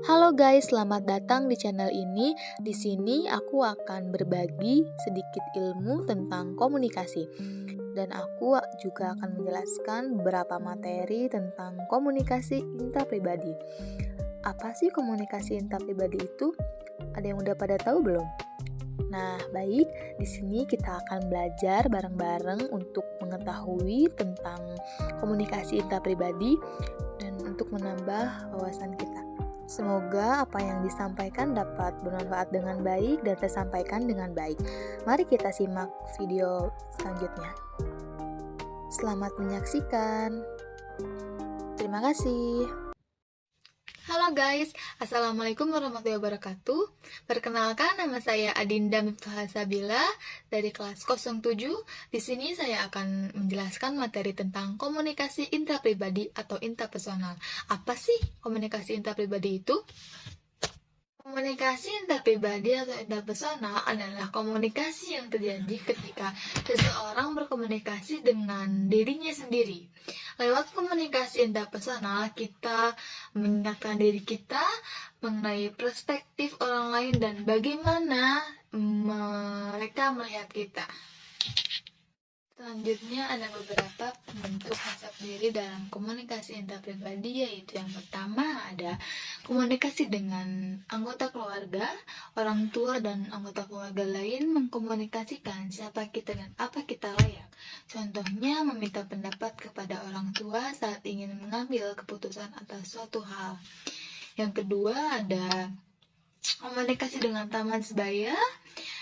Halo guys, selamat datang di channel ini. Di sini aku akan berbagi sedikit ilmu tentang komunikasi. Dan aku juga akan menjelaskan beberapa materi tentang komunikasi intrapribadi. Apa sih komunikasi intrapribadi itu? Ada yang udah pada tahu belum? Nah, baik, di sini kita akan belajar bareng-bareng untuk mengetahui tentang komunikasi intrapribadi dan untuk menambah wawasan kita. Semoga apa yang disampaikan dapat bermanfaat dengan baik dan tersampaikan dengan baik. Mari kita simak video selanjutnya. Selamat menyaksikan. Terima kasih. Halo guys, Assalamualaikum warahmatullahi wabarakatuh. Perkenalkan, nama saya Adinda Miftah Sabila dari kelas 07. Di sini saya akan menjelaskan materi tentang komunikasi intrapribadi atau intrapersonal. Apa sih komunikasi intrapribadi itu? Komunikasi intrapribadi atau interpersonal adalah komunikasi yang terjadi ketika seseorang berkomunikasi dengan dirinya sendiri. Lewat komunikasi interpersonal, kita mengingatkan diri kita mengenai perspektif orang lain dan bagaimana mereka melihat kita. Selanjutnya ada beberapa bentuk konsep diri dalam komunikasi intrapribadi, yaitu yang pertama ada komunikasi dengan anggota keluarga. Orang tua dan anggota keluarga lain mengkomunikasikan siapa kita dan apa kita layak. Contohnya meminta pendapat kepada orang tua saat ingin mengambil keputusan atas suatu hal. Yang kedua ada komunikasi dengan teman sebaya.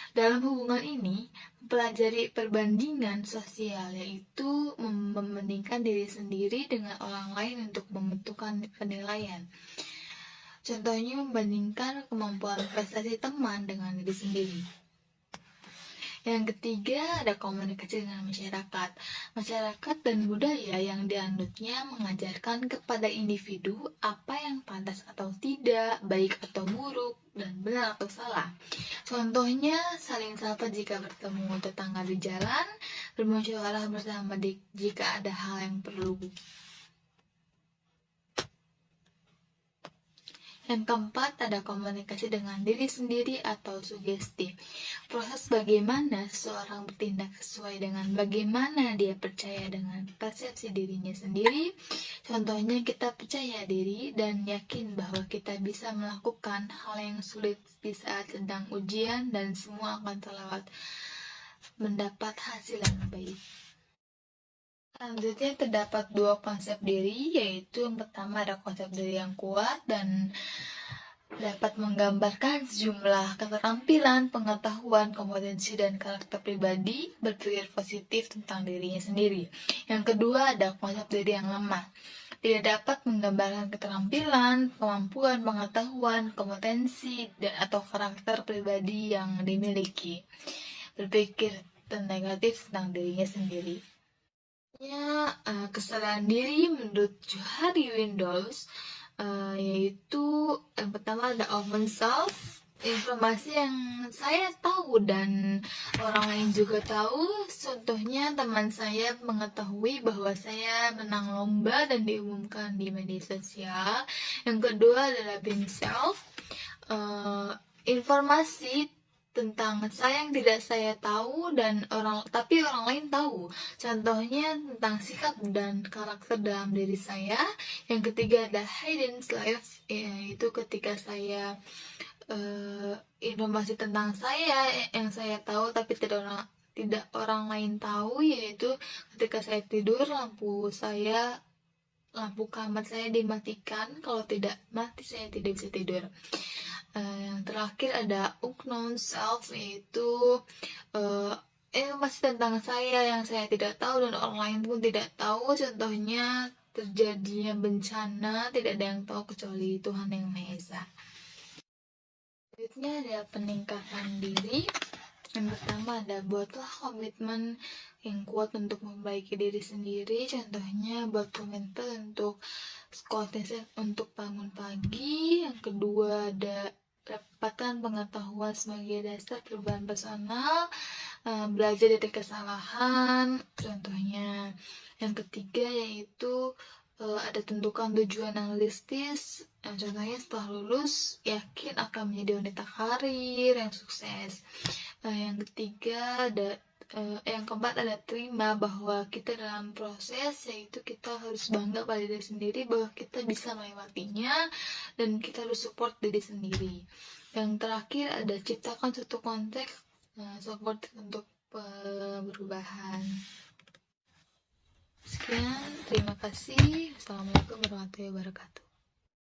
Dalam hubungan ini, mempelajari perbandingan sosial, yaitu membandingkan diri sendiri dengan orang lain untuk membentukkan penilaian. Contohnya membandingkan kemampuan prestasi teman dengan diri sendiri. Yang ketiga ada komunikasi dengan masyarakat. Masyarakat dan budaya yang dianutnya mengajarkan kepada individu apa yang pantas atau tidak, baik atau buruk, dan benar atau salah. Contohnya saling sapa jika bertemu tetangga di jalan, bermusyawarah bersama jika ada hal yang perlu. Yang keempat ada komunikasi dengan diri sendiri atau sugesti. Proses bagaimana seseorang bertindak sesuai dengan bagaimana dia percaya dengan persepsi dirinya sendiri. Contohnya kita percaya diri dan yakin bahwa kita bisa melakukan hal yang sulit di saat sedang ujian dan semua akan terlewat mendapat hasil yang baik. Selanjutnya terdapat dua konsep diri, yaitu yang pertama ada konsep diri yang kuat dan dapat menggambarkan sejumlah keterampilan, pengetahuan, kompetensi, dan karakter pribadi, berpikir positif tentang dirinya sendiri. Yang kedua ada konsep diri yang lemah, tidak dapat menggambarkan keterampilan, kemampuan, pengetahuan, kompetensi, dan atau karakter pribadi yang dimiliki, berpikir negatif tentang dirinya sendiri. Kesadaran diri menurut Johari Windows, yaitu yang pertama ada open self, informasi yang saya tahu dan orang lain juga tahu. Contohnya teman saya mengetahui bahwa saya menang lomba dan diumumkan di media sosial. Yang kedua adalah being self, informasi tentang saya yang tidak saya tahu dan tapi orang lain tahu. Contohnya tentang sikap dan karakter dalam diri saya. Yang ketiga ada hidden self, yaitu ketika saya informasi tentang saya yang saya tahu tapi tidak orang lain tahu, yaitu ketika saya tidur lampu kamar saya dimatikan, kalau tidak mati saya tidak bisa tidur. Yang terakhir ada unknown self, yaitu informasi tentang saya yang saya tidak tahu dan orang lain pun tidak tahu. Contohnya terjadinya bencana, tidak ada yang tahu kecuali Tuhan yang Maha Esa. Selanjutnya ada peningkatan diri. Yang pertama ada buatlah komitmen yang kuat untuk memperbaiki diri sendiri. Contohnya buat komitmen untuk konsisten untuk bangun pagi. Yang kedua ada dapatkan pengetahuan sebagai dasar perubahan personal, belajar dari kesalahan. Contohnya yang ketiga yaitu ada tentukan tujuan yang realistis. Contohnya setelah lulus yakin akan menjadi wanita karir yang sukses. Yang ketiga yang keempat ada terima bahwa kita dalam proses, yaitu kita harus bangga pada diri sendiri bahwa kita bisa melewatinya dan kita harus support diri sendiri. Yang terakhir ada ciptakan suatu konteks support untuk perubahan. Sekian, terima kasih. Assalamualaikum warahmatullahi wabarakatuh.